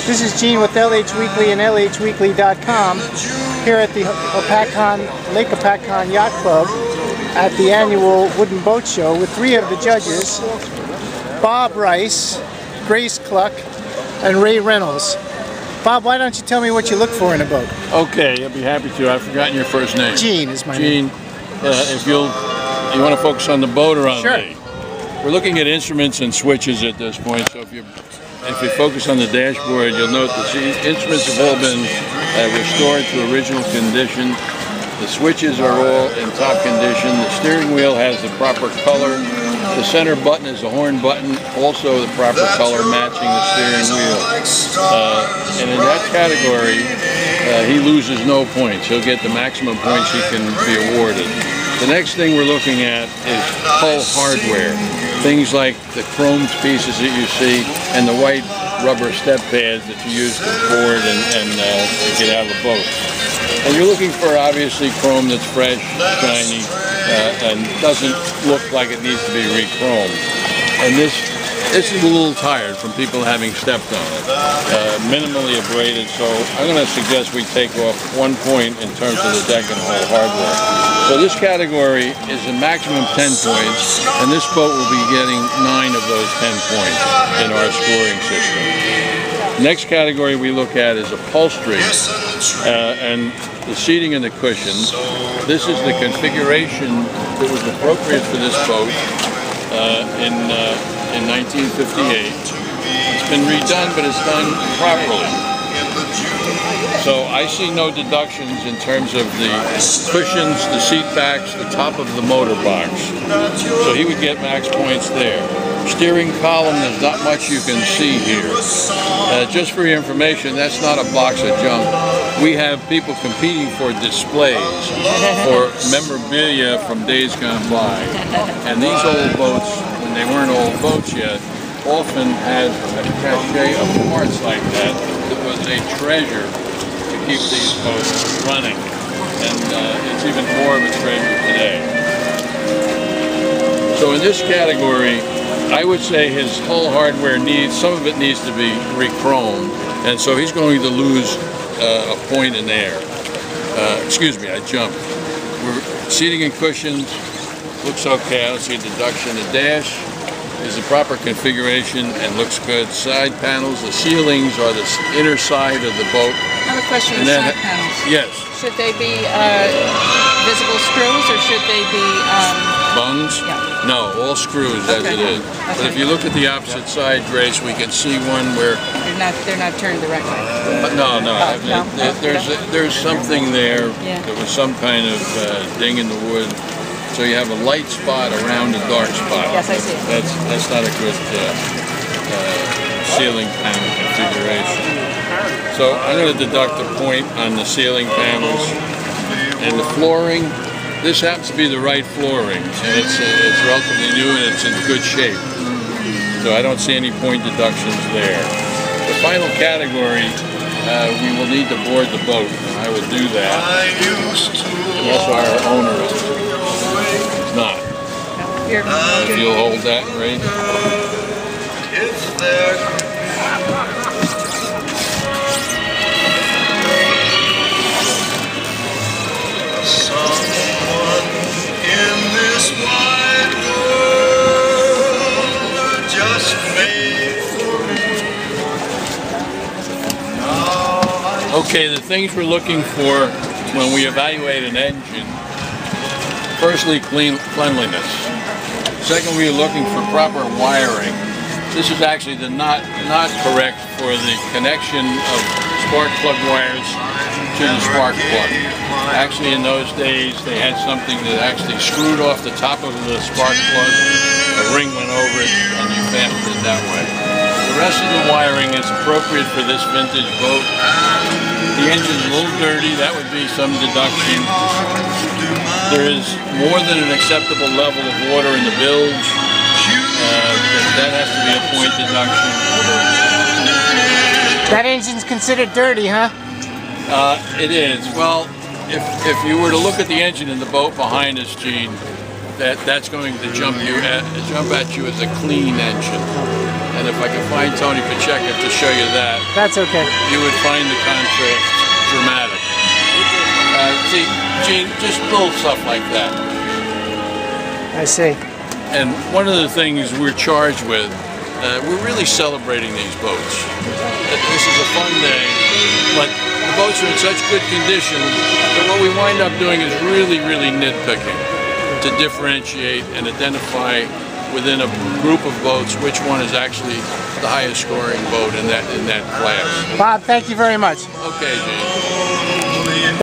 This is Gene with LH Weekly and LHweekly.com here at the Lake Opakon Yacht Club at the annual Wooden Boat Show with three of the judges, Bob Rice, Grace Cluck, and Ray Reynolds. Bob, why don't you tell me what you look for in a boat? Okay, I'll be happy to. I've forgotten your first name. Gene is my name. Gene, if you want to focus on the boat or on me? We're looking at instruments and switches at this point, so if you focus on the dashboard, you'll note that the instruments have all been restored to original condition. The switches are all in top condition. The steering wheel has the proper color. The center button is a horn button, also the proper color matching the steering wheel. And in that category, he loses no points. He'll get the maximum points he can be awarded. The next thing we're looking at is hull hardware. Things like the chrome pieces that you see and the white rubber step pads that you use to board and get out of the boat. And you're looking for obviously chrome that's fresh, shiny, and doesn't look like it needs to be re-chromed. And this is a little tired from people having stepped on it. Minimally abraded, so I'm going to suggest we take off 1 point in terms of the deck and hull hardware. So this category is a maximum 10 points, and this boat will be getting 9 of those 10 points in our scoring system. Next category we look at is upholstery and the seating and the cushions. This is the configuration that was appropriate for this boat in 1958. It's been redone, but it's done properly. So I see no deductions in terms of the cushions, the seat backs, the top of the motor box. So he would get max points there. Steering column, there's not much you can see here. Just for your information, that's not a box of junk. We have people competing for displays, for memorabilia from days gone by. And these old boats, when they weren't old boats yet, often had a cachet of parts like that that was a treasure to keep these boats running. And it's even more of a treasure today. So in this category, I would say his hull hardware needs, some of it needs to be re-chromed, and so he's going to lose a point in there. Excuse me, I jumped. Seating and cushions, looks okay, I don't see a deduction. The dash is the proper configuration and looks good. Side panels, the ceilings are the inner side of the boat. I have a question on side panels. Yes. Should they be visible screws or should they be... bungs? Yeah. No, all screws as it is. Okay. But if you look at the opposite side, Grace, we can see one where... They're not turned the right way. No. There's something there. Yeah. There was some kind of ding in the wood. So you have a light spot around a dark spot. Yes, I see. That's not a good ceiling panel configuration. So I'm going to deduct a point on the ceiling panels and the flooring. This happens to be the right flooring, and it's relatively new and it's in good shape. So I don't see any point deductions there. The final category, we will need to board the boat, and I will do that unless our owner is not. If you'll hold that, Ray. Okay, the things we're looking for when we evaluate an engine, firstly, cleanliness. Second, we're looking for proper wiring. This is actually not correct for the connection of spark plug wires to the spark plug. Actually, in those days, they had something that actually screwed off the top of the spark plug, a ring went over it, and you fastened it that way. The rest of the wiring is appropriate for this vintage boat. The engine's a little dirty, that would be some deduction. There is more than an acceptable level of water in the bilge. That has to be a point deduction. That engine's considered dirty, huh? It is. Well, if you were to look at the engine in the boat behind us, Gene, that's going to jump at you as a clean engine. And if I could find Tony Pacheco to show you that, That's okay. you would find the contrast dramatic. See, Gene, just little stuff like that. I see. And one of the things we're charged with, we're really celebrating these boats. This is a fun day, but the boats are in such good condition that what we wind up doing is really, really nitpicking to differentiate and identify within a group of boats which one is actually the highest scoring boat in that class. Bob, thank you very much. Okay, Gene.